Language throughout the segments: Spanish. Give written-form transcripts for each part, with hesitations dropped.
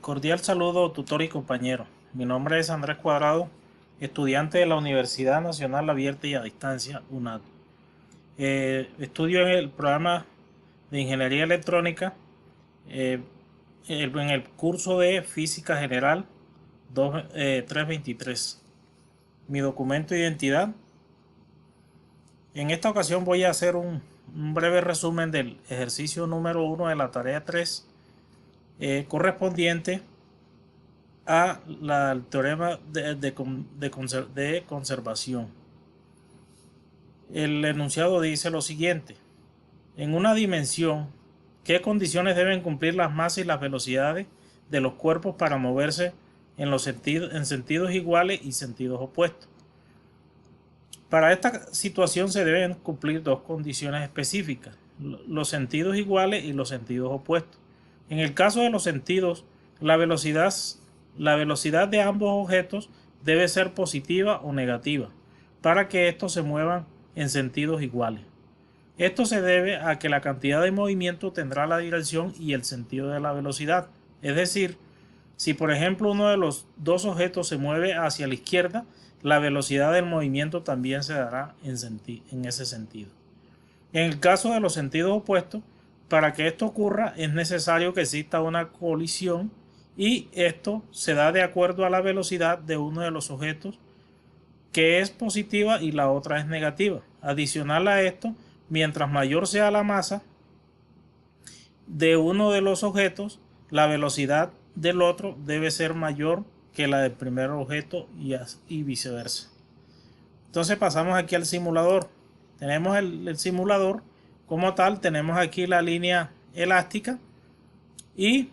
Cordial saludo, tutor y compañero. Mi nombre es Andrés Cuadrado, estudiante de la Universidad Nacional Abierta y a Distancia, UNAD. Estudio en el programa de Ingeniería Electrónica, en el curso de Física General 323. Mi documento de identidad. En esta ocasión voy a hacer un breve resumen del ejercicio número 1 de la tarea 3, correspondiente al teorema de conservación. El enunciado dice lo siguiente: en una dimensión, ¿qué condiciones deben cumplir las masas y las velocidades de los cuerpos para moverse en sentidos iguales y sentidos opuestos? Para esta situación se deben cumplir dos condiciones específicas: los sentidos iguales y los sentidos opuestos. En el caso de los sentidos, la velocidad de ambos objetos debe ser positiva o negativa para que estos se muevan en sentidos iguales. Esto se debe a que la cantidad de movimiento tendrá la dirección y el sentido de la velocidad. Es decir, si por ejemplo uno de los dos objetos se mueve hacia la izquierda, la velocidad del movimiento también se dará en ese sentido. En el caso de los sentidos opuestos, para que esto ocurra es necesario que exista una colisión, y esto se da de acuerdo a la velocidad de uno de los objetos, que es positiva y la otra es negativa. Adicional a esto, mientras mayor sea la masa de uno de los objetos, la velocidad del otro debe ser mayor que la del primer objeto y viceversa. Entonces pasamos aquí al simulador. Tenemos el simulador como tal. Tenemos aquí la línea elástica y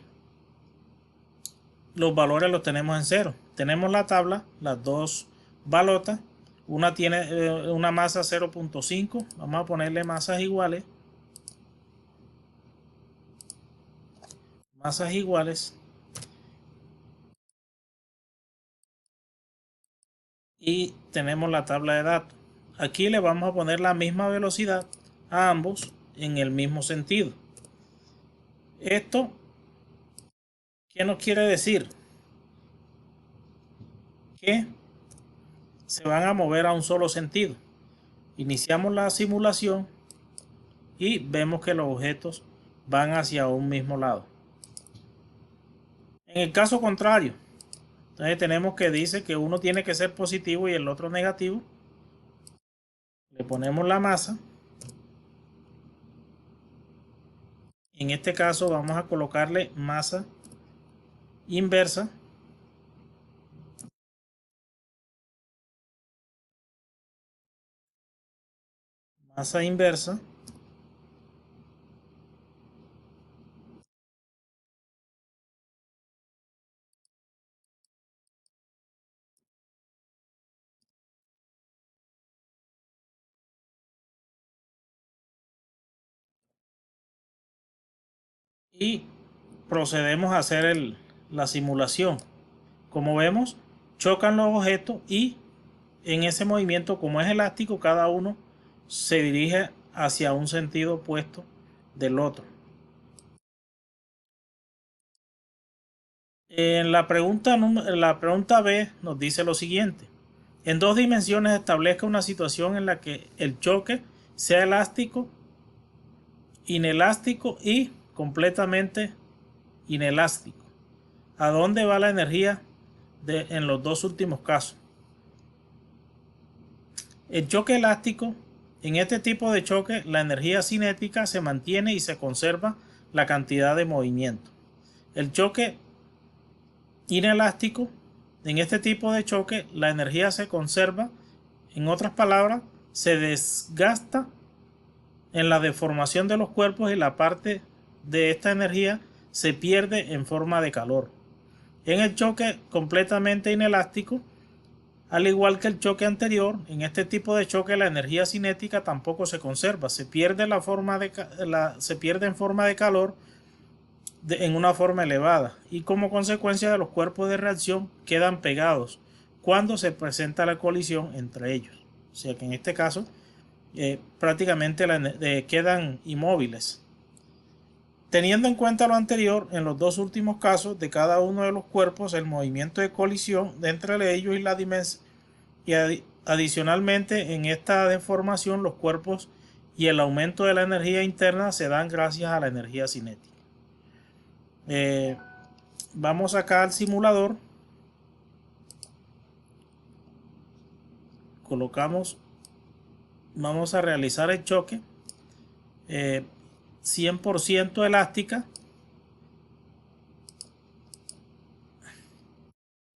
los valores los tenemos en cero. Tenemos la tabla, las dos balotas. Una tiene una masa 0.5. Vamos a ponerle masas iguales. Masas iguales. Y tenemos la tabla de datos. Aquí le vamos a poner la misma velocidad a ambos en el mismo sentido. Esto, ¿qué nos quiere decir? Que se van a mover a un solo sentido. Iniciamos la simulación y vemos que los objetos van hacia un mismo lado. En el caso contrario, entonces tenemos que dice que uno tiene que ser positivo y el otro negativo. Le ponemos la masa. En este caso vamos a colocarle masa inversa. Masa inversa. Y procedemos a hacer la simulación. Como vemos, chocan los objetos y en ese movimiento, como es elástico, cada uno se dirige hacia un sentido opuesto del otro. En la pregunta B nos dice lo siguiente: en dos dimensiones establezca una situación en la que el choque sea elástico, inelástico y completamente inelástico. ¿A dónde va la energía en los dos últimos casos? El choque elástico: en este tipo de choque la energía cinética se mantiene y se conserva la cantidad de movimiento. El choque inelástico: en este tipo de choque la energía se conserva, en otras palabras, se desgasta en la deformación de los cuerpos y la parte de esta energía se pierde en forma de calor. En el choque completamente inelástico, al igual que el choque anterior, en este tipo de choque la energía cinética tampoco se conserva, se pierde en forma de calor en una forma elevada, y como consecuencia de los cuerpos de reacción quedan pegados cuando se presenta la colisión entre ellos. O sea que en este caso prácticamente quedan inmóviles. Teniendo en cuenta lo anterior, en los dos últimos casos de cada uno de los cuerpos, el movimiento de colisión entre ellos y la dimensión, y adicionalmente en esta deformación los cuerpos y el aumento de la energía interna se dan gracias a la energía cinética. Vamos acá al simulador, colocamos, vamos a realizar el choque, 100% elástica.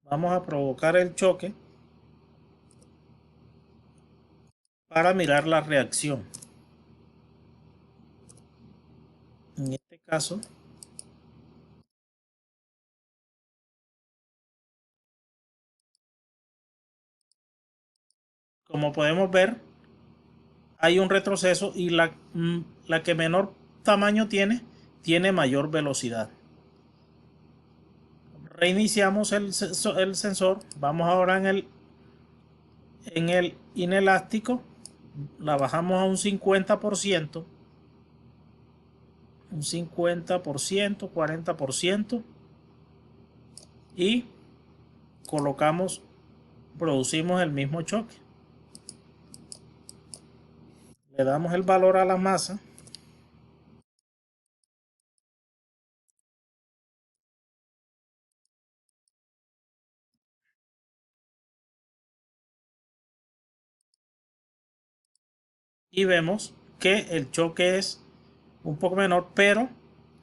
Vamos a provocar el choque para mirar la reacción. En este caso, como podemos ver, hay un retroceso y la que menor tamaño tiene mayor velocidad. Reiniciamos el sensor. Vamos ahora en el inelástico. La bajamos a un 50%. Un 50%, 40%. Y producimos el mismo choque. Le damos el valor a la masa. Y vemos que el choque es un poco menor, pero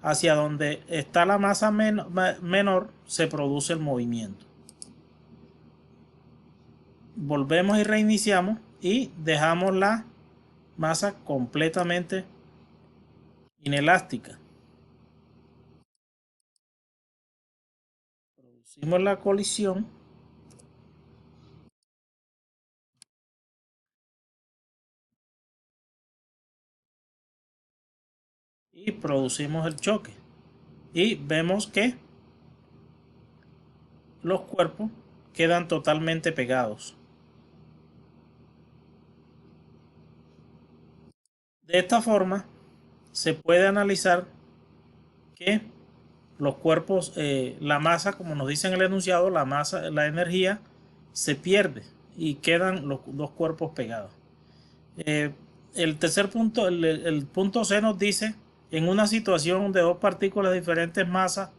hacia donde está la masa menor se produce el movimiento. Volvemos y reiniciamos y dejamos la masa completamente inelástica. Producimos la colisión y producimos el choque. Y vemos que los cuerpos quedan totalmente pegados. De esta forma se puede analizar que los cuerpos, la masa, como nos dice en el enunciado, la energía se pierde y quedan los dos cuerpos pegados. El tercer punto, el punto C nos dice: en una situación de dos partículas de diferentes masas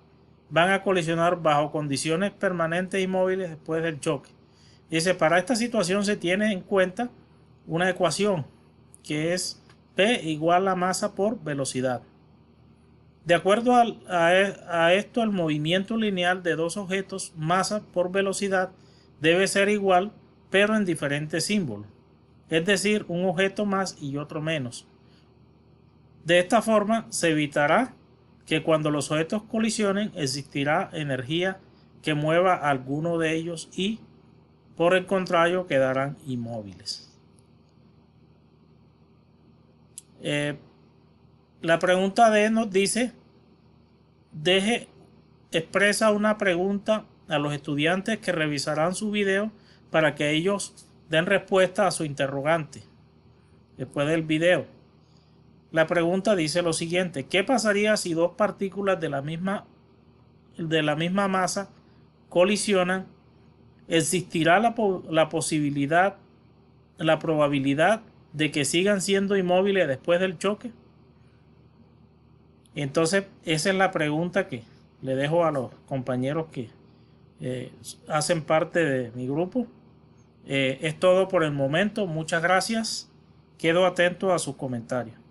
van a colisionar bajo condiciones permanentes y móviles después del choque. Dice, para esta situación se tiene en cuenta una ecuación que es P igual a masa por velocidad. De acuerdo a esto, el movimiento lineal de dos objetos, masa por velocidad, debe ser igual, pero en diferentes símbolos. Es decir, un objeto más y otro menos. De esta forma se evitará que cuando los objetos colisionen existirá energía que mueva a alguno de ellos y, por el contrario, quedarán inmóviles. La pregunta D nos dice: expresa una pregunta a los estudiantes que revisarán su video para que ellos den respuesta a su interrogante después del video. La pregunta dice lo siguiente: ¿qué pasaría si dos partículas de la misma masa colisionan? ¿Existirá la probabilidad de que sigan siendo inmóviles después del choque? Entonces, esa es la pregunta que le dejo a los compañeros que hacen parte de mi grupo. Es todo por el momento. Muchas gracias. Quedo atento a sus comentarios.